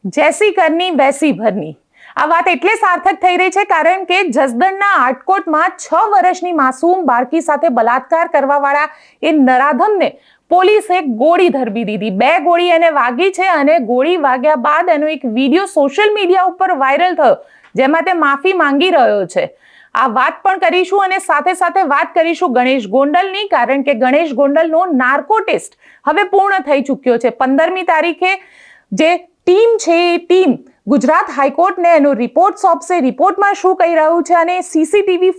જેસી કરની વેસી ભરની આ વાત એટલે સાર્થક થઈ રહી છે કારણ કે જસદણના આટકોટમાં 6 વર્ષની માસૂમ બાળકી સાથે બલાત્કાર કરવાવાળા એ નરાધમને પોલીસે ગોળી ધરબી દીધી। 2 ગોળી એને વાગી છે અને ગોળી વાગ્યા બાદ એનો એક વિડીયો સોશિયલ મીડિયા ઉપર વાયરલ થયો જેમાં તે માફી માંગી રહ્યો છે। આ વાત પણ કરીશું અને સાથે સાથે વાત કરીશું ગણેશ ગોંડલની, કારણ કે ગણેશ ગોંડલનો નાર્કો ટેસ્ટ હવે પૂર્ણ થઈ ચૂક્યો છે। 15મી તારીખે જે ટીમ છે એ ટીમ ગુજરાત હાઈકોર્ટને એનો રિપોર્ટ સોંપશે। રિપોર્ટમાં શું કહી રહ્યું છે અને સીસીટીવી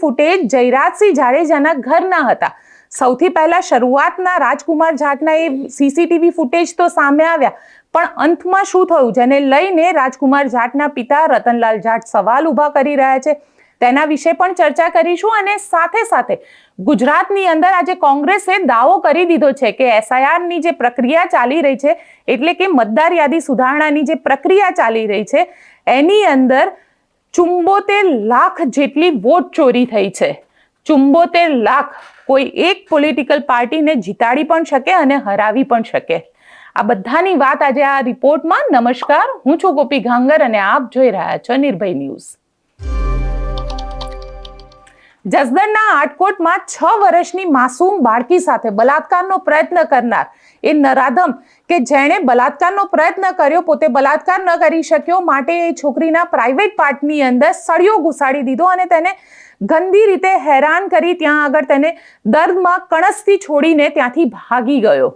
ફૂટેજ જયરાજસિંહ જાડેજાના ઘરના હતા। સૌથી પહેલા શરૂઆતના રાજકુમાર જાટના એ સીસીટીવી ફૂટેજ તો સામે આવ્યા, પણ અંતમાં શું થયું જેને લઈને રાજકુમાર જાટના પિતા રતનલાલ જાટ સવાલ ઉભા કરી રહ્યા છે તેના વિશે પણ ચર્ચા કરીશું। અને સાથે સાથે ગુજરાતની અંદર આજે કોંગ્રેસે દાવો કરી દીધો છે કે એસઆઈઆરની જે પ્રક્રિયા ચાલી રહી છે, એટલે કે મતદાર યાદી સુધારણાની જે પ્રક્રિયા ચાલી રહી છે એની અંદર 74 લાખ જેટલી વોટ ચોરી થઈ છે। 74 લાખ કોઈ એક પોલિટિકલ પાર્ટીને જીતાડી પણ શકે અને હરાવી પણ શકે। આ બધાની વાત આજે આ રિપોર્ટમાં। નમસ્કાર, હું છું ગોપી ઘાંગર અને આપ જોઈ રહ્યા છો નિર્ભય ન્યૂઝ। જસદણના આટકોટમાં 6 વર્ષની માસૂમ બાળકી સાથે બલાત્કારનો પ્રયત્ન કરનાર એ નરાધમ કે જેણે બલાત્કારનો પ્રયત્ન કર્યો, પોતે બલાત્કાર ન કરી શક્યો માટે એ છોકરીના પ્રાઇવેટ પાર્ટની અંદર સળિયો ઘુસાડી દીધો અને તેને ગંદી રીતે હેરાન કરી ત્યાં આગળ તેને દર્દમાં કણસથી છોડીને ત્યાંથી ભાગી ગયો।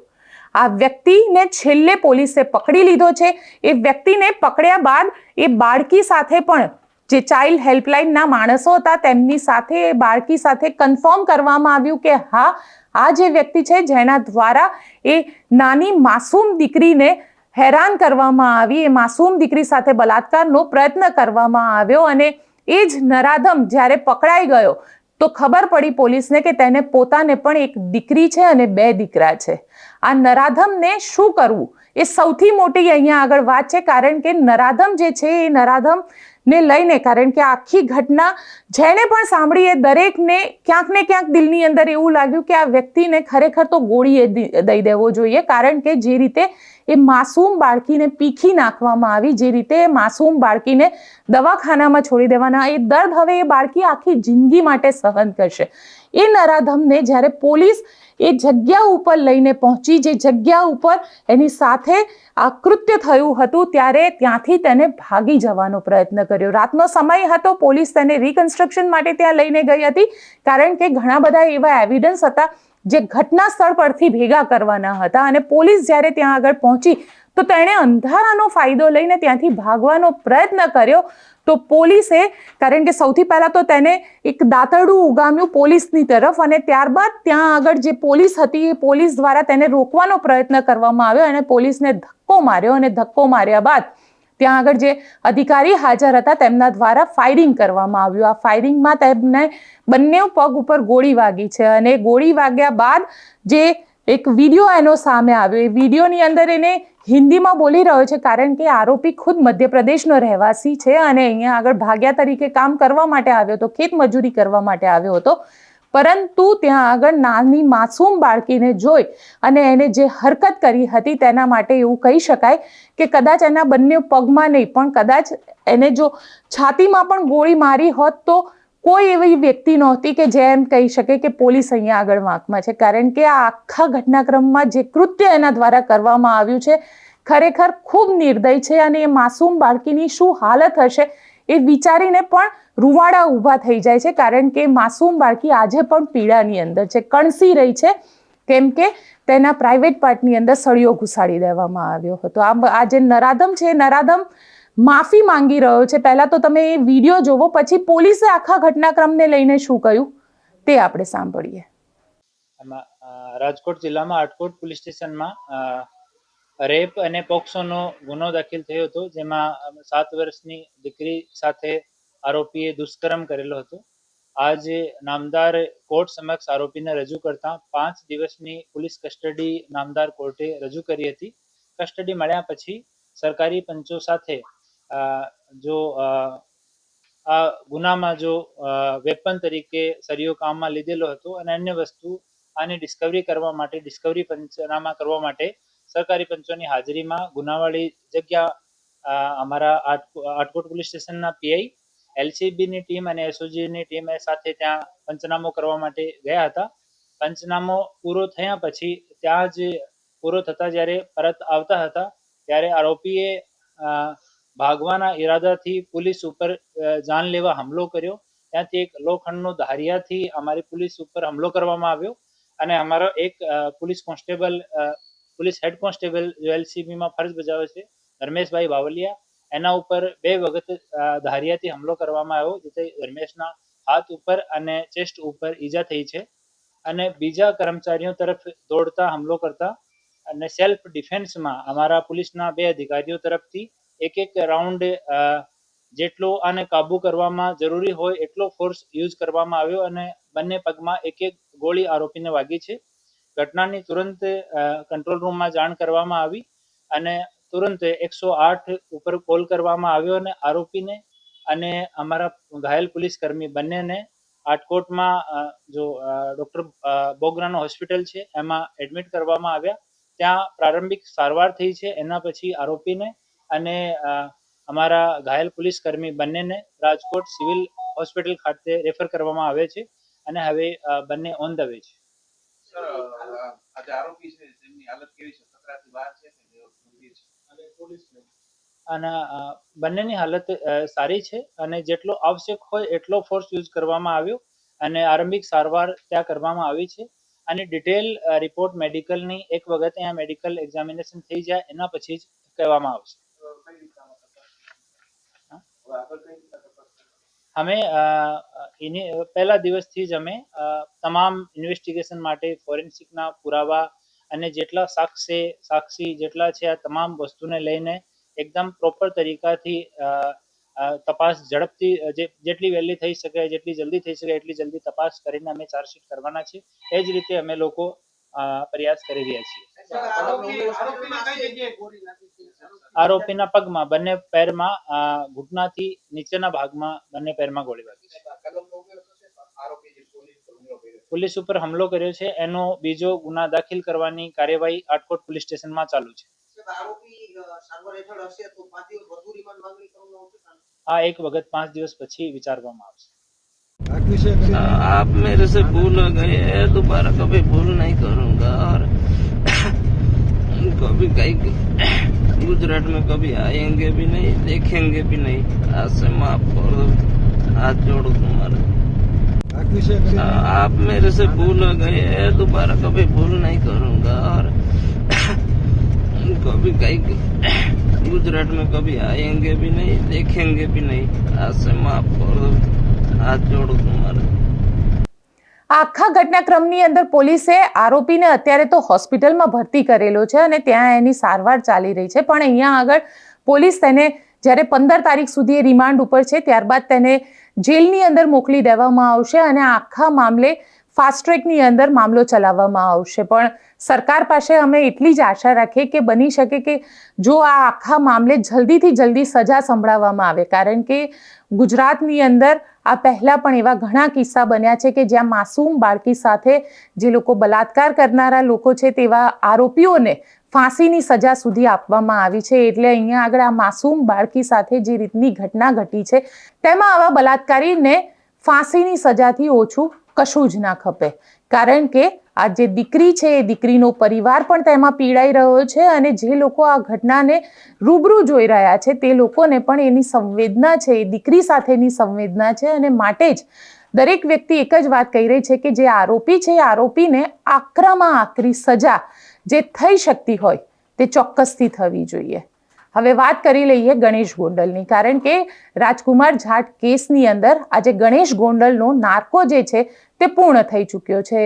આ વ્યક્તિને છેલ્લે પોલીસે પકડી લીધો છે। એ વ્યક્તિને પકડ્યા બાદ એ બાળકી સાથે પણ જે ચાઇલ્ડ હેલ્પલાઇનના માણસો હતા તેમની સાથે એ બાળકી સાથે કન્ફર્મ કરવામાં આવ્યું કે હા, આ જે વ્યક્તિ છે જેના દ્વારા એ નાની માસૂમ દીકરીને હેરાન કરવામાં આવી, એ માસૂમ દીકરી સાથે બલાત્કારનો પ્રયત્ન કરવામાં આવ્યો અને એ જ નરાધમ જ્યારે પકડાઈ ગયો તો ખબર પડી પોલીસને કે તેને પોતાને પણ એક દીકરી છે અને 2 દીકરા છે। આ નરાધમને શું કરવું એ સૌથી મોટી અહીંયા આગળ વાત છે, કારણ કે નરાધમ જે છે એ નરાધમ ને લઈને, કારણ કે આખી ઘટના જેને પણ સાંભળી એ દરેકને ક્યાંક ને ક્યાંક દિલની અંદર એવું લાગ્યું કે આ વ્યક્તિને ખરેખર તો ગોળી દઈ દેવો જોઈએ, કારણ કે જે રીતે એ માસૂમ બાળકીને પીખી નાખવામાં આવી, જે રીતે એ માસૂમ બાળકીને દવાખાનામાં છોડી દેવાના, એ દર્દ હવે એ બાળકી આખી જિંદગી માટે સહન કરશે। એ નરાધમને જ્યારે પોલીસ એ જગ્યા ઉપર લઈને પહોંચી, જે જગ્યા ઉપર એની સાથે આ કૃત્ય થયું હતું, ત્યારે ત્યાંથી તેને ભાગી જવાનો પ્રયત્ન કર્યો। રાતનો સમય હતો, પોલીસ તેને રિકન્સ્ટ્રક્શન માટે ત્યાં લઈને ગઈ હતી, કારણ કે ઘણા બધા એવા એવિડન્સ હતા જે ઘટના સ્થળ પરથી ભેગા કરવાના હતા અને પોલીસ જ્યારે ત્યાં આગળ પહોંચી તો તેણે અંધારાનો ફાયદો લઈને ત્યાંથી ભાગવાનો પ્રયત્ન કર્યો। તો પોલીસે, કારણ કે સૌથી પહેલા તો તેને એક દાતરડું ઉગામ્યું પોલીસની તરફ અને ત્યારબાદ ત્યાં આગળ જે પોલીસ હતી એ પોલીસ દ્વારા તેને રોકવાનો પ્રયત્ન કરવામાં આવ્યો અને પોલીસને ધક્કો માર્યો અને ધક્કો માર્યા બાદ ત્યાં આગળ જે અધિકારી હાજર હતા તેમના દ્વારા ફાયરિંગ કરવામાં આવ્યું। આ ફાયરિંગમાં તેમને બંને પગ ઉપર ગોળી વાગી છે અને ગોળી વાગ્યા બાદ જે એક વિડીયો એનો સામે આવ્યો, એ વિડીયોની અંદર એને હિન્દીમાં બોલી રહ્યો છે, કારણ કે આરોપી ખુદ મધ્યપ્રદેશનો રહેવાસી છે અને અહીંયા આગળ ભાગ્યા તરીકે કામ કરવા માટે આવ્યો હતો, ખેત મજૂરી કરવા માટે આવ્યો હતો, પરંતુ ત્યાં આગળ નાની માસૂમ બાળકીને જોઈ અને એને જે હરકત કરી હતી તેના માટે એવું કહી શકાય કે કદાચ એના બંને પગમાં નહીં પણ કદાચ એને જો છાતીમાં પણ ગોળી મારી હોત તો કોઈ એવી વ્યક્તિ નહોતી કે જે એમ કહી શકે કે પોલીસ અહીંયા આગળ વાંકમાં છે, કારણ કે આ આખા ઘટનાક્રમમાં જે કૃત્ય એના દ્વારા કરવામાં આવ્યું છે ખરેખર ખૂબ નિર્દય છે અને એ માસૂમ બાળકીની શું હાલત હશે એ વિચારીને પણ રૂવાડા ઊભા થઈ જાય છે, કારણ કે માસૂમ બાળકી આજે પણ પીડાની અંદર છે, કણસી રહી છે, કેમ કે તેના પ્રાઇવેટ પાર્ટની અંદર સળિયો ઘુસાડી દેવામાં આવ્યો હતો। આ જે નરાધમ છે, નરાધમ માફી માંગી રહ્યો છે। પહેલા તો તમે એ વિડીયો જોવો, પછી પોલીસે આખા ઘટનાક્રમને લઈને શું કહ્યું તે આપણે સાંભળીએ। રાજકોટ જિલ્લામાં આટકોટ પોલીસ સ્ટેશનમાં રેપ અને પોક્સોનો ગુનો દાખલ થયો હતો, જેમાં 7 વર્ષની દીકરી સાથે આરોપીએ દુષ્કર્મ કરેલો હતો। આજે નામદાર કોર્ટ સમક્ષ આરોપીને રજૂ કરતા 5 દિવસની પોલીસ કસ્ટડી નામદાર કોર્ટે રજૂ કરી હતી। કસ્ટડી મળ્યા પછી સરકારી પંચો સાથે જો આ ગુનામાં જો વેપન તરીકે સળિયો કામમાં લીધેલો હતો અને અન્ય વસ્તુ આની ડિસ્કવરી કરવા માટે, ડિસ્કવરી પંચનામા કરવા માટે સરકારી પંચોની હાજરીમાં ગુનાવાળી જગ્યા અમારા આટકોટ પોલીસ સ્ટેશનના પીઆઈ, એલસીબીની ટીમ અને એસઓજીની ટીમ સાથે ત્યાં પંચનામો કરવા માટે ગયા હતા. પંચનામો પૂરો થયા પછી ત્યાં જ પૂરો થતા જ્યારે પરત આવતા હતા ત્યારે આરોપીએ ભાગવાના ઈરાદાથી પોલીસ ઉપર જાનલેવા હુમલો કર્યો. ત્યાંથી એક લોખંડનો ધારિયાથી અમારી પોલીસ ઉપર હુમલો કરવામાં આવ્યો અને અમારો એક પોલીસ હેડ કોન્સ્ટેબલ જો એલસીબીમાં ફરજ બજાવે છે, ધર્મેશભાઈ બાવલિયા, એના ઉપર 2 વખત ધારિયાથી હુમલો કરવામાં આવ્યો, જેથી ધર્મેશના હાથ ઉપર અને ચેસ્ટ ઉપર ઈજા થઈ છે. અને બીજા કર્મચારીઓ તરફ દોડતા હુમલો કરતા અને સેલ્ફ ડિફેન્સમાં અમારા પોલીસના 2 અધિકારીઓ તરફથી એક રાઉન્ડ જેટલો આને કાબુ કરવામાં જરૂરી હોય એટલો ફોર્સ યુઝ કરવામાં આવ્યો અને બંને પગમાં એક ગોળી આરોપીને વાગી છે. ઘટનાની તુરંત કંટ્રોલ રૂમમાં જાણ કરવામાં આવી અને તુરંત 108 ઉપર કોલ કરવામાં આવ્યો અને આરોપીને અને અમારા ઘાયલ પોલીસ કર્મી બંનેને આટકોટમાં જો ડોક્ટર બોગરાનો હોસ્પિટલ છે એમાં એડમિટ કરવામાં આવ્યા. ત્યાં પ્રારંભિક સારવાર થઈ છે. એના પછી આરોપીને અને અમારા ઘાયલ પોલીસ કર્મી બંનેને રાજકોટ સિવિલ હોસ્પિટલ ખાતે રેફર કરવામાં આવે છે અને હવે બંને ઓન ધ વે છે. અને બંનેની હાલત સારી છે અને જેટલો આવશ્યક હોય એટલો ફોર્સ યુઝ કરવામાં આવ્યો અને આરંભિક સારવાર ત્યાં કરવામાં આવી છે અને ડિટેલ રિપોર્ટ મેડિકલની એક વખત અહીંયા મેડિકલ એક્ઝામિનેશન થઈ જાય એના પછી જ કહેવામાં આવશે. અમે પહેલા દિવસથી જ અમે તમામ ઇન્વેસ્ટિગેશન માટે ફોરેન્સિકના પુરાવા અને જેટલા સાક્ષી જેટલા છે આ તમામ વસ્તુને લઈને એકદમ પ્રોપર તરીકાથી તપાસ ઝડપથી જેટલી વહેલી થઈ શકે, જેટલી જલ્દી થઈ શકે એટલી જલ્દી તપાસ કરીને અમે ચાર્જશીટ કરવાના છે. એ જ રીતે અમે લોકો પ્રયાસ કરી રહ્યા છીએ. આરોપીના પગમાં, બંને પેરમાં, ઘૂંટણાથી નીચેના ભાગમાં બંને પેરમાં ગોળી વાગી છે. પોલીસ ઉપર હુમલો કર્યો છે એનો બીજો ગુના દાખલ કરવાની કાર્યવાહી આટકોટ પોલીસ સ્ટેશનમાં ચાલુ છે. આ એક વખત 5 દિવસ પછી વિચારવામાં આવશે. आप मेरे से भूल गए, दोबारा कभी भूल नहीं करूंगा और कभी कहीं गुजरात में कभी आएंगे भी नहीं, देखेंगे भी नहीं. आज से माफ कर दो, हाथ जोड़ो तुम्हारे. आप मेरे से भूल गए, दोबारा कभी भूल नहीं करूंगा और कभी कहीं गुजरात में कभी आएंगे भी नहीं, देखेंगे भी नहीं. आज से माफ कर दो, हाथ जोड़ो तुम्हारे. આખા ઘટનાક્રમની અંદર પોલીસે આરોપીને અત્યારે તો હોસ્પિટલમાં ભરતી કરેલો છે અને ત્યાં એની સારવાર ચાલી રહી છે. પણ અહીંયા આગળ પોલીસ તેને જ્યારે 15 તારીખ સુધી રિમાન્ડ ઉપર છે, ત્યારબાદ તેને જેલની અંદર મોકલી દેવામાં આવશે અને આખા મામલે ફાસ્ટ ટ્રેકની અંદર મામલો ચલાવવામાં આવશે. પણ સરકાર પાસે અમે એટલી જ આશા રાખીએ કે બની શકે કે જો આ આખા મામલે જલ્દીથી જલ્દી સજા સંભળાવવામાં આવે, કારણ કે ગુજરાતની અંદર આ પહેલાં પણ એવા ઘણા કિસ્સા બન્યા છે કે જ્યાં માસૂમ બાળકી સાથે જે લોકો બલાત્કાર કરનારા લોકો છે તેવા આરોપીઓને ફાંસીની સજા સુધી આપવામાં આવી છે. એટલે અહીંયા આગળ આ માસૂમ બાળકી સાથે જે રીતની ઘટના ઘટી છે તેમાં આવા બલાત્કારીને ફાંસીની સજાથી ઓછું કશું જ ના ખપે, કારણ કે આ જે દીકરી છે એ દીકરીનો પરિવાર પણ તેમાં પીડાઈ રહ્યો છે અને જે લોકો આ ઘટનાને રૂબરૂ જોઈ રહ્યા છે તે લોકોને પણ એની સંવેદના છે, એ દીકરી સાથેની સંવેદના છે અને માટે જ દરેક વ્યક્તિ એક જ વાત કહી રહી છે કે જે આરોપી છે એ આરોપીને આકરામાં આકરી સજા જે થઈ શકતી હોય તે ચોક્કસથી થવી જોઈએ. હવે વાત કરી લઈએ ગણેશ ગોંડલની, કારણ કે રાજકુમાર જાટ કેસની અંદર આજે ગણેશ ગોંડલનો નાર્કો જે છે તે પૂર્ણ થઈ ચૂક્યો છે.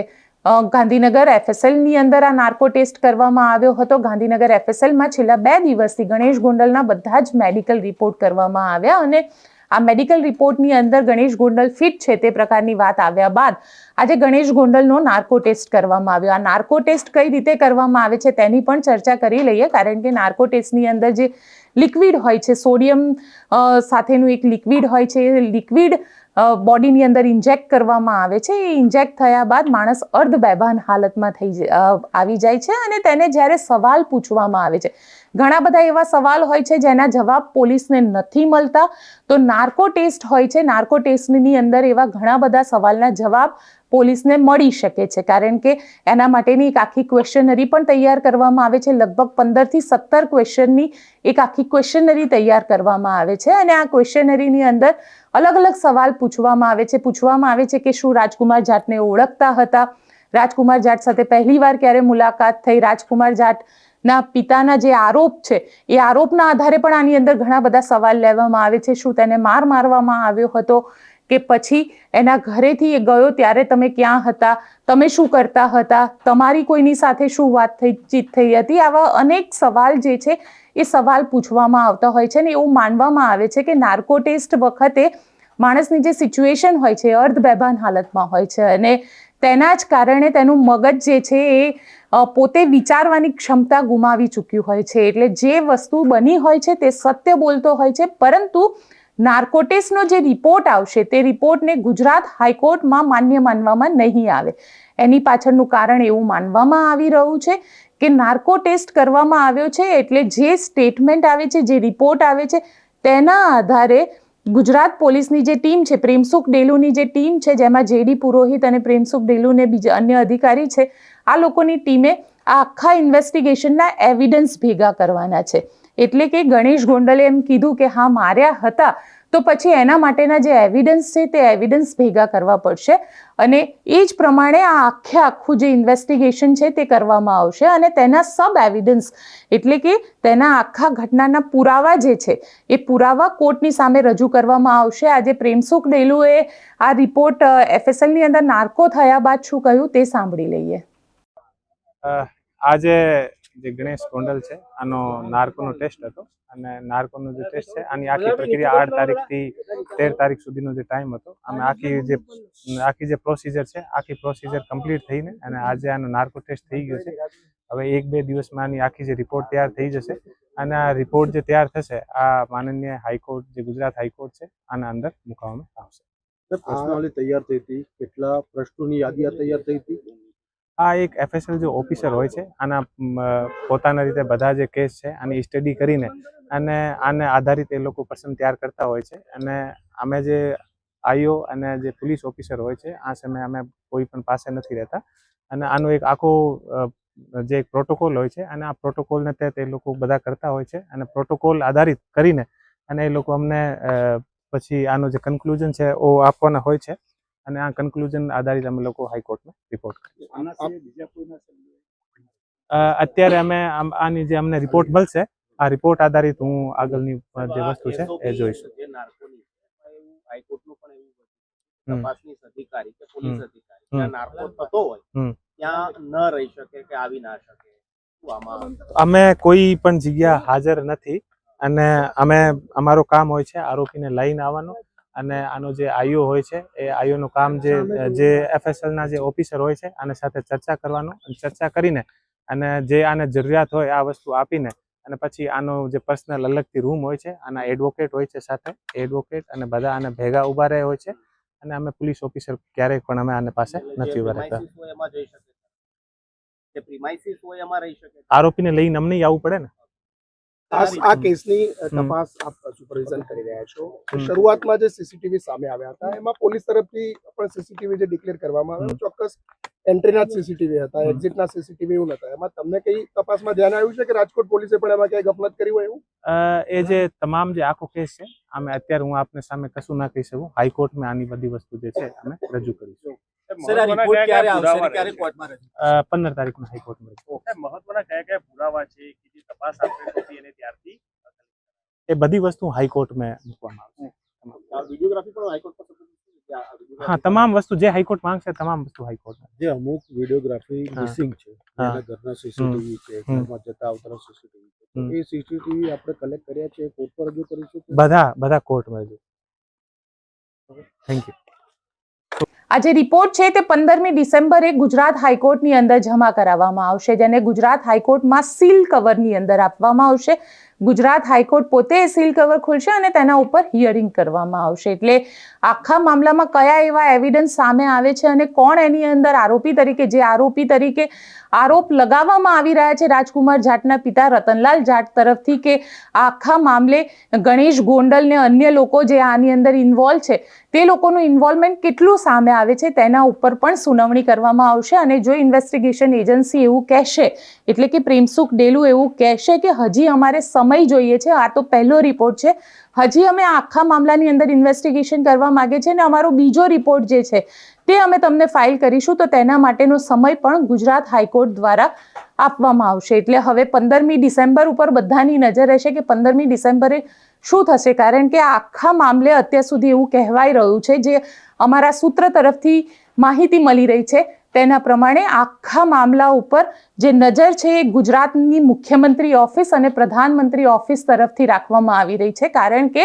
ગાંધીનગર એફએસએલની અંદર આ નાર્કો ટેસ્ટ કરવામાં આવ્યો હતો. ગાંધીનગર એફએસએલમાં છેલ્લા 2 દિવસથી ગણેશ ગોંડલના બધા જ મેડિકલ રિપોર્ટ કરવામાં આવ્યા અને આ મેડિકલ રિપોર્ટની અંદર ગણેશ ગોંડલ ફિટ છે તે પ્રકારની વાત આવ્યા બાદ આજે ગણેશ ગોંડલનો નાર્કો ટેસ્ટ કરવામાં આવ્યો. આ નાર્કો ટેસ્ટ કઈ રીતે કરવામાં આવે છે તેની પણ ચર્ચા કરી લઈએ, કારણ કે નાર્કો ટેસ્ટની અંદર જે લિક્વિડ હોય છે, સોડિયમ સાથેનું એક લિક્વિડ હોય છે, એ લિક્વિડ બોડીની અંદર ઇન્જેક્ટ કરવામાં આવે છે. એ ઇન્જેક્ટ થયા બાદ માણસ અર્ધ બેભાન હાલતમાં આવી જાય છે અને તેને જ્યારે સવાલ પૂછવામાં આવે છે, ઘણા બધા એવા સવાલ હોય છે જેના જવાબ પોલીસને નથી મળતા. તો નાર્કો ટેસ્ટ હોય છે, નાર્કો ટેસ્ટની અંદર એવા ઘણા બધા સવાલના જવાબ પોલીસને મળી શકે છે, કારણ કે એના માટેની એક આખી ક્વેશ્ચનરી પણ તૈયાર કરવામાં આવે છે. લગભગ 15 થી 17 ક્વેશ્ચનની એક આખી ક્વેશ્ચનરી તૈયાર કરવામાં આવે છે અને આ ક્વેશ્ચનરીની અંદર અલગ અલગ સવાલ પૂછવામાં આવે છે કે શું રાજકુમાર જાટને ઓળખતા હતા, રાજકુમાર જાટ સાથે પહેલી વાર ક્યારે મુલાકાત થઈ, રાજકુમાર જાટના પિતાના જે આરોપ છે એ આરોપના આધારે પણ આની અંદર ઘણા બધા સવાલ લેવામાં આવે છે. શું તેને મારવામાં આવ્યો હતો કે પછી એના ઘરેથી એ ગયો ત્યારે તમે ક્યાં હતા, તમે શું કરતા હતા, તમારી કોઈની સાથે શું વાતચીત થઈ હતી. આવા અનેક સવાલ જે છે એ સવાલ પૂછવામાં આવતા હોય છે ને એવું માનવામાં આવે છે કે નાર્કો ટેસ્ટ વખતે માણસની જે સિચ્યુએશન હોય છે અર્ધ બેભાન હાલતમાં હોય છે અને તેના જ કારણે તેનું મગજ જે છે એ પોતે વિચારવાની ક્ષમતા ગુમાવી ચૂક્યું હોય છે. એટલે જે વસ્તુ બની હોય છે તે સત્ય બોલતો હોય છે, પરંતુ નાર્કો ટેસ્ટનો જે રિપોર્ટ આવશે તે રિપોર્ટને ગુજરાત હાઈકોર્ટમાં માન્ય માનવામાં નહીં આવે. એની પાછળનું કારણ એવું માનવામાં આવી રહ્યું છે કે નાર્કો ટેસ્ટ કરવામાં આવ્યો છે એટલે જે સ્ટેટમેન્ટ આવે છે, જે રિપોર્ટ આવે છે, તેના આધારે ગુજરાત પોલીસની જે ટીમ છે, પ્રેમસુખ ડેલુની જે ટીમ છે, જેમાં જેડી પુરોહિત અને પ્રેમસુખ ડેલુ ને બીજા અન્ય અધિકારી છે, આ લોકોની ટીમે આ આખા ઇન્વેસ્ટિગેશનના એવિડન્સ ભેગા કરવાના છે. એટલે કે ગણેશ ગોંડલે એમ કીધું કે હા માર્યા હતા, તો પછી એના માટેના જે એવિડન્સ છે તે એવિડન્સ ભેગા કરવા પડશે અને એ જ પ્રમાણે આ આખું જે ઇન્વેસ્ટિગેશન છે તે કરવામાં આવશે અને તેના સબ એવિડન્સ એટલે કે તેના આખા ઘટનાના પુરાવા જે છે એ પુરાવા કોર્ટની સામે રજૂ કરવામાં આવશે. આજે પ્રેમસુખ ડેલુએ આ રિપોર્ટ એફએસએલની અંદર નાર્કો થયા બાદ શું કહ્યું તે સાંભળી લઈએ. આજે જે ગણેશ ગોંડલ છે આનો નાર્કોનો ટેસ્ટ હતો અને નાર્કોનો જે ટેસ્ટ છે આની આખી પ્રક્રિયા 8 તારીખથી 13 તારીખ સુધીનો જે ટાઈમ હતો. અમે આખી જે પ્રોસિજર છે આખી પ્રોસિજર કમ્પ્લીટ થઈને અને આજે આનો નાર્કો ટેસ્ટ થઈ ગયો છે. હવે 1-2 દિવસમાં આની આખી જે રિપોર્ટ તૈયાર થઈ જશે અને આ રિપોર્ટ જે તૈયાર થશે આ માનનીય હાઈકોર્ટ જે ગુજરાત હાઈકોર્ટ છે આના અંદર મૂકવામાં આવશે. પ્રશ્નાવલી તૈયાર થઈ હતી, કેટલા પ્રશ્નોની યાદી તૈયાર થઈ હતી? આ એક એફએસએલ જે ઓફિસર હોય છે આના પોતાના રીતે બધા જે કેસ છે આની સ્ટડી કરીને અને આને આધારિત એ લોકો પ્રશ્ન તૈયાર કરતા હોય છે અને અમે જે આઈઓ અને જે પોલીસ ઓફિસર હોય છે આ સમયે અમે કોઈ પણ પાસે નથી રહેતા અને આનો એક આખો જે એક પ્રોટોકોલ હોય છે અને આ પ્રોટોકોલને તે લોકો બધા કરતા હોય છે અને પ્રોટોકોલ આધારિત કરીને અને એ લોકો અમને પછી આનો જે કન્ક્લુઝન છે એ આપવાના હોય છે અને આ કન્ક્લુઝન આધારિત અમે લોકો હાઈકોર્ટમાં રિપોર્ટ કરીએ. અત્યારે અમે આની જે અમને રિપોર્ટ મળશે આ રિપોર્ટ આધારિત હું આગળની જે વસ્તુ છે એ જોઈશું. તપાસની અધિકારી કે પોલીસ અધિકારી ત્યાં નાર્કો થતો હોય ત્યાં ન રહી શકે કે આવી ના શકે. અમે કોઈ પણ જગ્યા હાજર નથી અને અમે અમારો કામ હોય છે આરોપીને લઈને આવવાનો અને આનો જે આઈઓ હોય છે એ આઈઓનું કામ જે એફએસએલના જે ઓફિસર હોય છે આને સાથે ચર્ચા કરવાનો અને ચર્ચા કરીને અને જે આને જરૂરિયાત હોય આ વસ્તુ આપીને અને પછી આનો જે પર્સનલ અલગથી રૂમ હોય છે આના એડવોકેટ હોય છે સાથે એડવોકેટ અને બધા આને ભેગા ઉભા રહે હોય છે અને અમે પોલીસ ઓફિસર ક્યારેય પણ અમે આને પાસે નથી ઉભા રહેતા. આરોપીને લઈને અમને આવવું પડે ને. આ કેસની તપાસ આપ સુપરવિઝન કરી રહ્યા છો. શરૂઆતમાં જે સીસીટીવી સામે આવ્યા હતા એમાં પોલીસ તરફથી પણ સીસીટીવી જે ડિક્લેર કરવામાં આવ્યો ચોક્કસ એન્ટ્રીના સીસીટીવી હતા, એક્ઝિટના સીસીટીવી એવું નતા. એમાં તમને કઈ તપાસમાં ધ્યાન આવ્યું છે કે રાજકોટ પોલીસે પણ એમાં ક્યાંય ગફલત કરી હોય એવું? એ જે તમામ જે આખો કેસ છે અમે અત્યારે હું આપને સામે કશું ના કહી શકું. હાઈકોર્ટમાં આની બધી વસ્તુ જે છે અમે રજૂ કરીશું. 15 તારીખના હાઈકોર્ટમાં મહત્વના કયા પુરાવા છે કે જે તપાસ આપણે કરી અને ત્યારથી એ બધી વસ્તુ હાઈકોર્ટમાં મૂકવામાં આવશે. વિડિયોગ્રાફી પણ હાઈકોર્ટ પાસે હા, તમામ વસ્તુ જે હાઈકોર્ટ માંગશે તમામ વસ્તુ હાઈકોર્ટમાં. જે અમુક વિડિયોગ્રાફી મિસિંગ છે, એના ઘરના સીસીટીવી છે, ઘરમાં જતા આવતા સીસીટીવી છે, એ સીસીટીવી આપણે કલેક્ટ કર્યા છે, કોર્ટ પર રજૂ કરીશું. બધા કોર્ટમાં રજૂ. Thank you. આ જે રિપોર્ટ છે તે 15મી ડિસેમ્બરે ગુજરાત હાઈકોર્ટની અંદર જમા કરાવવામાં આવશે, જેને ગુજરાત હાઈકોર્ટમાં સીલ કવરની અંદર આપવામાં આવશે. ગુજરાત હાઈકોર્ટ પોતે સીલ કવર ખોલશે અને તેના ઉપર હિયરિંગ કરવામાં આવશે. એટલે આખા મામલામાં કયા એવા એવિડન્સ સામે આવે છે અને કોણ એની અંદર આરોપી તરીકે આરોપ લગાવવામાં આવી રહ્યા છે રાજકુમાર જાટના પિતા રતનલાલ જાટ તરફથી, કે આખા મામલે ગણેશ ગોંડલ ને અન્ય લોકો જે આની અંદર ઇન્વોલ્વ છે તે લોકોનું ઇન્વોલ્વમેન્ટ કેટલું સામે આવે છે તેના ઉપર પણ સુનાવણી કરવામાં આવશે. અને જો ઇન્વેસ્ટિગેશન એજન્સી એવું કહેશે, એટલે કે પ્રેમસુખ ડેલુ એવું કહેશે કે હજી અમારે સમય જોઈએ છે, આ તો પહેલો રિપોર્ટ છે, હજી અમે આખા મામલાની અંદર ઇન્વેસ્ટિગેશન કરવા માંગે છે અને અમારો બીજો રિપોર્ટ જે છે તે અમે તમને ફાઇલ કરીશું, તો તેના માટેનો સમય પણ ગુજરાત હાઈકોર્ટ દ્વારા આપવામાં આવશે. એટલે હવે 15મી ડિસેમ્બર ઉપર બધાની નજર રહેશે કે 15મી ડિસેમ્બરે શું થશે, કારણ કે આખા મામલે અત્યાર સુધી એવું કહેવાઈ રહ્યું છે, જે અમારા સૂત્ર તરફથી માહિતી મળી રહી છે તેના પ્રમાણે આખા મામલા ઉપર જે નજર છે એ ગુજરાતની મુખ્યમંત્રી ઓફિસ અને પ્રધાનમંત્રી ઓફિસ તરફથી રાખવામાં આવી રહી છે. કારણ કે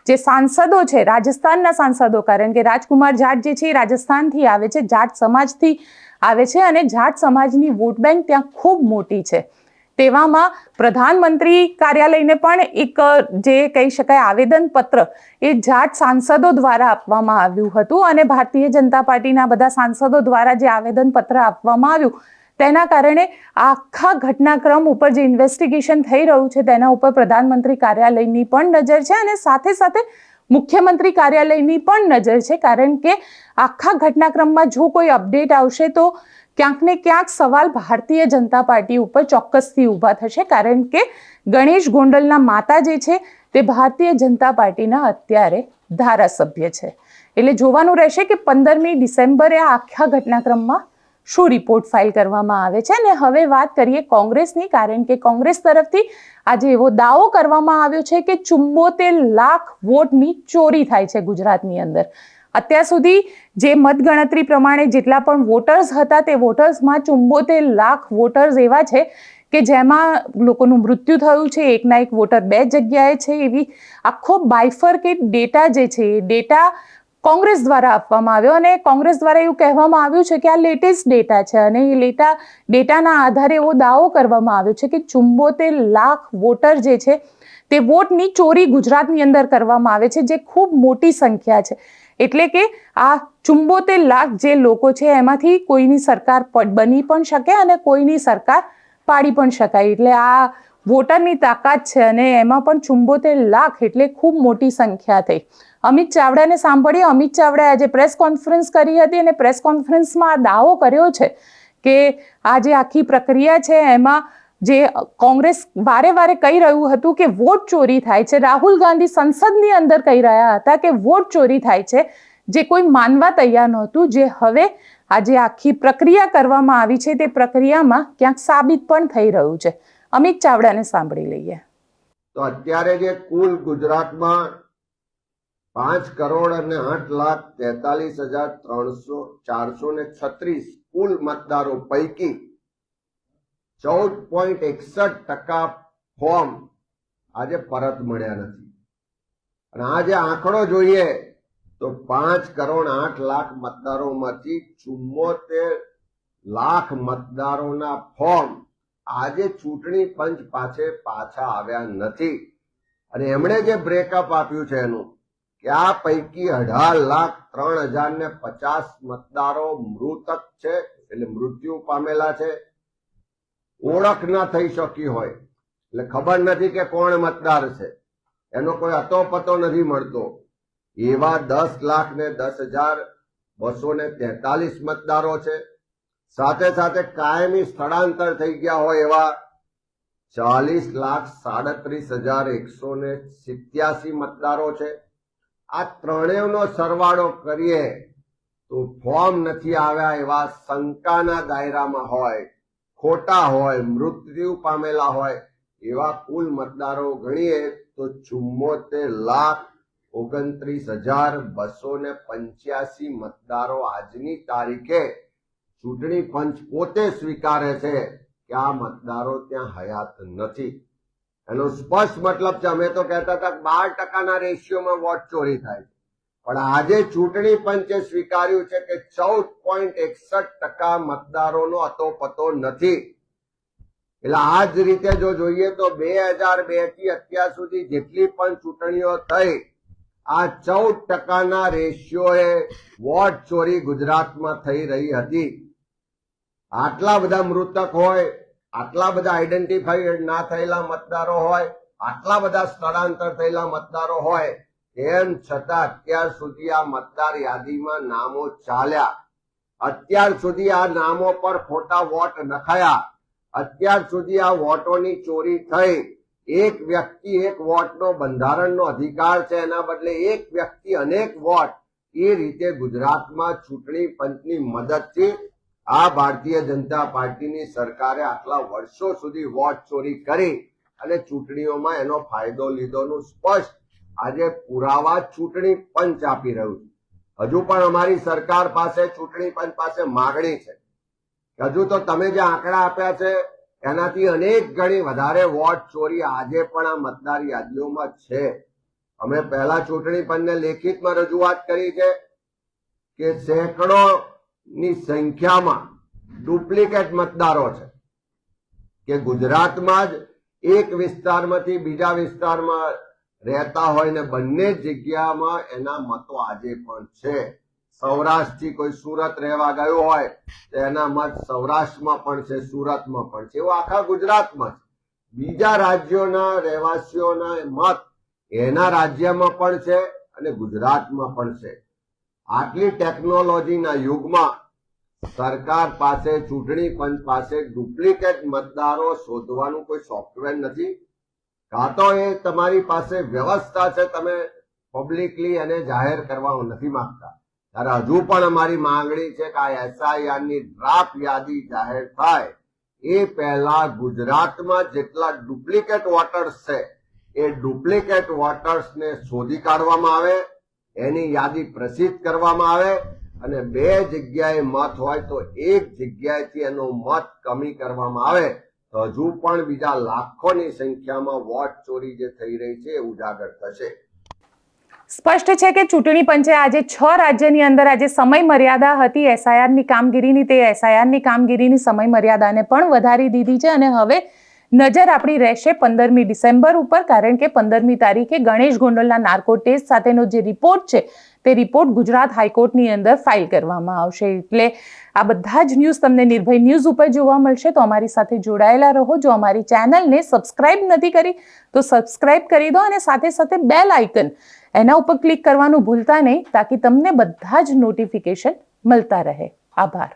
જે સાંસદો છે, રાજસ્થાનના સાંસદો, કારણ કે રાજકુમાર જાટ જે છે એ રાજસ્થાનથી આવે છે, જાટ સમાજથી આવે છે અને જાટ સમાજની વોટ બેંક ત્યાં ખૂબ મોટી છે. તેવામાં પ્રધાનમંત્રી કાર્યાલયને પણ એક જે કહી શકાય આવેદનપત્ર એ જાટ સાંસદો દ્વારા આપવામાં આવ્યું હતું અને ભારતીય જનતા પાર્ટીના બધા સાંસદો દ્વારા જે આવેદનપત્ર આપવામાં આવ્યું તેના કારણે આખા ઘટનાક્રમ ઉપર જે ઇન્વેસ્ટિગેશન થઈ રહ્યું છે તેના ઉપર પ્રધાનમંત્રી કાર્યાલયની પણ નજર છે અને સાથે સાથે મુખ્યમંત્રી કાર્યાલયની પણ નજર છે. કારણ કે આખા ઘટનાક્રમમાં જો કોઈ અપડેટ આવશે તો ક્યાંક ને ક્યાંક સવાલ ભારતીય જનતા પાર્ટી ઉપર ચોક્કસથી ઊભા થશે. કારણ કે ગણેશ ગોંડલના માતા જે છે તે ભારતીય જનતા પાર્ટીના અત્યારે ધારાસભ્ય છે. એટલે જોવાનું રહેશે કે 15મી ડિસેમ્બરે આ આખા ઘટનાક્રમમાં શું રિપોર્ટ ફાઇલ કરવામાં આવે છે. અને હવે વાત કરીએ કોંગ્રેસની, કારણ કે કોંગ્રેસ તરફથી આજે એવો દાવો કરવામાં આવ્યો છે કે 74 લાખ વોટની ચોરી થાય છે ગુજરાતની અંદર. અત્યાર સુધી જે મતગણતરી પ્રમાણે જેટલા પણ વોટર્સ હતા તે વોટર્સમાં 74 લાખ વોટર્સ એવા છે કે જેમાં લોકોનું મૃત્યુ થયું છે, એકના એક વોટર 2 જગ્યાએ છે. એવી આખો બાયફર્કેટ ડેટા જે છે એ ડેટા કોંગ્રેસ દ્વારા આપવામાં આવ્યો અને કોંગ્રેસ દ્વારા એવું કહેવામાં આવ્યું છે કે આ લેટેસ્ટ ડેટા છે અને એ ડેટાના આધારે એવો દાવો કરવામાં આવ્યો છે કે 74 લાખ વોટર જે છે તે વોટની ચોરી ગુજરાતની અંદર કરવામાં આવે છે, જે ખૂબ મોટી સંખ્યા છે. એટલે કે આ 74 લાખ જે લોકો છે એમાંથી કોઈની સરકાર બની પણ શકે અને કોઈની સરકાર પાડી પણ શકાય. એટલે આ વોટરની તાકાત છે અને એમાં પણ 74 લાખ એટલે ખૂબ મોટી સંખ્યા થઈ. અમિત ચાવડાને સાંભળીએ. અમિત ચાવડાએ આજે પ્રેસ કોન્ફરન્સ કરી હતી અને પ્રેસ કોન્ફરન્સમાં આ દાવો કર્યો છે કે આ જે આખી પ્રક્રિયા છે એમાં જે કોંગ્રેસ વારે વારે કહી રહ્યું હતું કે વોટ ચોરી થાય છે, રાહુલ ગાંધી સંસદની અંદર કહી રહ્યા હતા કે વોટ ચોરી થાય છે, જે કોઈ માનવા તૈયાર નહોતું, જે હવે આજે આખી પ્રક્રિયા કરવામાં આવી છે તે પ્રક્રિયામાં ક્યાંક સાબિત પણ થઈ રહ્યું છે. અમિત ચાવડાને સાંભળી લઈએ. તો અત્યારે જે કુલ ગુજરાતમાં 5,08,43,436 કુલ મતદારો પૈકી 14.61% ફોર્મ આજે પરત મળ્યા નથી. અને આ જે આંકડો જોઈએ તો 5,08,00,000 મતદારોમાંથી 74 લાખ મતદારોના ફોર્મ આજે ચૂંટણી પંચ પાસે પાછા આવ્યા નથી. અને એમણે જે બ્રેકઅપ આપ્યું છે એનું કે આ પૈકી 18,03,050 મતદારો મૃતક છે, એટલે મૃત્યુ પામેલા છે, ઓળખ ન થઈ શકી હોય, એટલે ખબર નથી કે કોણ મતદાર છે, એનો કોઈ અતો પતો નથી મળતો. એવા 10,10,243 મતદારો છે. સાથે સાથે કાયમી સ્થળાંતર થઈ ગયા હોય એવા 40,37,187 મતદારો છે. આ ત્રણેયનો સરવાળો કરીએ તો ફોર્મ નથી આવ્યા એવા શંકાના દાયરામાં હોય, ખોટા હોય, મૃત્યુ પામેલા હોય એવા કુલ મતદારો ગણીએ તો 74,29,285 મતદારો આજની તારીખે ચૂંટણી પંચ પોતે સ્વીકારે છે કે આ મતદારો ત્યાં હયાત નથી. એનો સ્પષ્ટ મતલબ છે, અમે તો કહેતા હતા 12%ના રેશિયોમાં વોટ ચોરી થાય છે, પણ આજે ચૂંટણી પંચે સ્વીકાર્યું છે કે 14.61% મતદારોનો અતોપતો નથી. એટલે આ જ રીતે જો જોઈએ તો 2002 થી અત્યાર સુધી જેટલી પણ ચૂંટણીઓ થઈ, આ 14% રેશિયોએ વોટ ચોરી ગુજરાતમાં થઈ રહી હતી. આટલા બધા મૃતક હોય, આટલા બધા આઈડેન્ટિફાઈ ના થયેલા મતદારો હોય, આટલા બધા સ્થળાંતર થયેલા મતદારો હોય, તેમ છતાં અત્યાર સુધી આ મતદાર યાદીમાં નામો ચાલ્યા, અત્યાર સુધી આ નામો પર ખોટા વોટ નખાયા, અત્યાર સુધી આ વોટોની ચોરી થઈ. એક વ્યક્તિ એક વોટનો બંધારણનો અધિકાર છે, એના બદલે એક વ્યક્તિ અનેક વોટ. એ રીતે ગુજરાતમાં ચૂંટણી પંચની મદદથી આ ભારતીય જનતા પાર્ટીની સરકારે આટલા વર્ષો સુધી વોટ ચોરી કરી અને ચૂંટણીઓમાં એનો ફાયદો લીધોનું સ્પષ્ટ આજે પુરાવા ચૂંટણી પંચ આપી રહ્યું છે. હજુ પણ અમારી સરકાર પાસે, ચૂંટણી પંચ પાસે માગણી છે કે હજુ તો તમે જે આંકડા આપ્યા છે એનાથી અનેક ગણી વધારે વોટ ચોરી આજે પણ આ મતદાર યાદીઓમાં છે. અમે પહેલા ચૂંટણી પંચને લેખિતમાં રજૂઆત કરી છે કે સેંકડોની સંખ્યામાં ડુપ્લિકેટ મતદારો છે, કે ગુજરાતમાં જ એક વિસ્તારમાંથી બીજા વિસ્તારમાં રહેતા હોય ને બંને જગ્યામાં એના મતો આજે પણ છે. સૌરાષ્ટ્રથી કોઈ સુરત રહેવા ગયું હોય તો એના મત સૌરાષ્ટ્રમાં પણ છે, સુરતમાં પણ છે, એવું આખા ગુજરાતમાં છે. બીજા રાજ્યોના રહેવાસીઓના મત એના રાજ્યમાં પણ છે અને ગુજરાતમાં પણ છે. આટલી ટેકનોલોજીના યુગમાં સરકાર પાસે, ચૂંટણી પંચ પાસે ડુપ્લિકેટ મતદારો શોધવાનું કોઈ સોફ્ટવેર નથી. કાં તો એ તમારી પાસે વ્યવસ્થા છે, તમે પબ્લિકલી એને જાહેર કરવા નથી માંગતા. ત્યારે હજુ પણ અમારી માંગણી છે કે આ SIR ની ડ્રાફ્ટ યાદી જાહેર થાય એ પહેલા ગુજરાતમાં જેટલા ડુપ્લિકેટ વોટર્સ છે એ ડુપ્લિકેટ વોટર્સને શોધી કાઢવામાં આવે, એની યાદી પ્રસિદ્ધ કરવામાં આવે અને 2 જગ્યાએ મત હોય તો એક જગ્યાએથી એનો મત કમી કરવામાં આવે તો હજુ પણ બીજા લાખોની સંખ્યામાં વોટ ચોરી જે થઈ રહી છે એ ઉજાગર થશે. સ્પષ્ટ છે કે ચૂંટણી પંચે આજે 6 રાજ્યની અંદર આજે સમય મર્યાદા હતી એસઆઈઆરની કામગીરીની, તે એસઆઈઆરની કામગીરીની સમય મર્યાદાને પણ વધારી દીધી છે અને હવે નજર આપણી રહેશે 15મી ડિસેમ્બર ઉપર, કારણ કે 15મી તારીખે ગણેશ ગોંડલના નાર્કો ટેસ્ટ સાથેનો જે રિપોર્ટ છે તે રિપોર્ટ ગુજરાત હાઈકોર્ટની અંદર ફાઇલ કરવામાં આવશે. એટલે આ બધા જ ન્યૂઝ તમને નિર્ભય ન્યૂઝ ઉપર જોવા મળશે, તો અમારી સાથે જોડાયેલા રહો. જો અમારી ચેનલને સબસ્ક્રાઇબ નથી કરી તો સબસ્ક્રાઇબ કરી દો અને સાથે સાથે બેલ આઇકન એના ઉપર ક્લિક કરવાનું ભૂલતા નહીં, તાકી તમને બધા જ નોટિફિકેશન મળતા રહે. આભાર.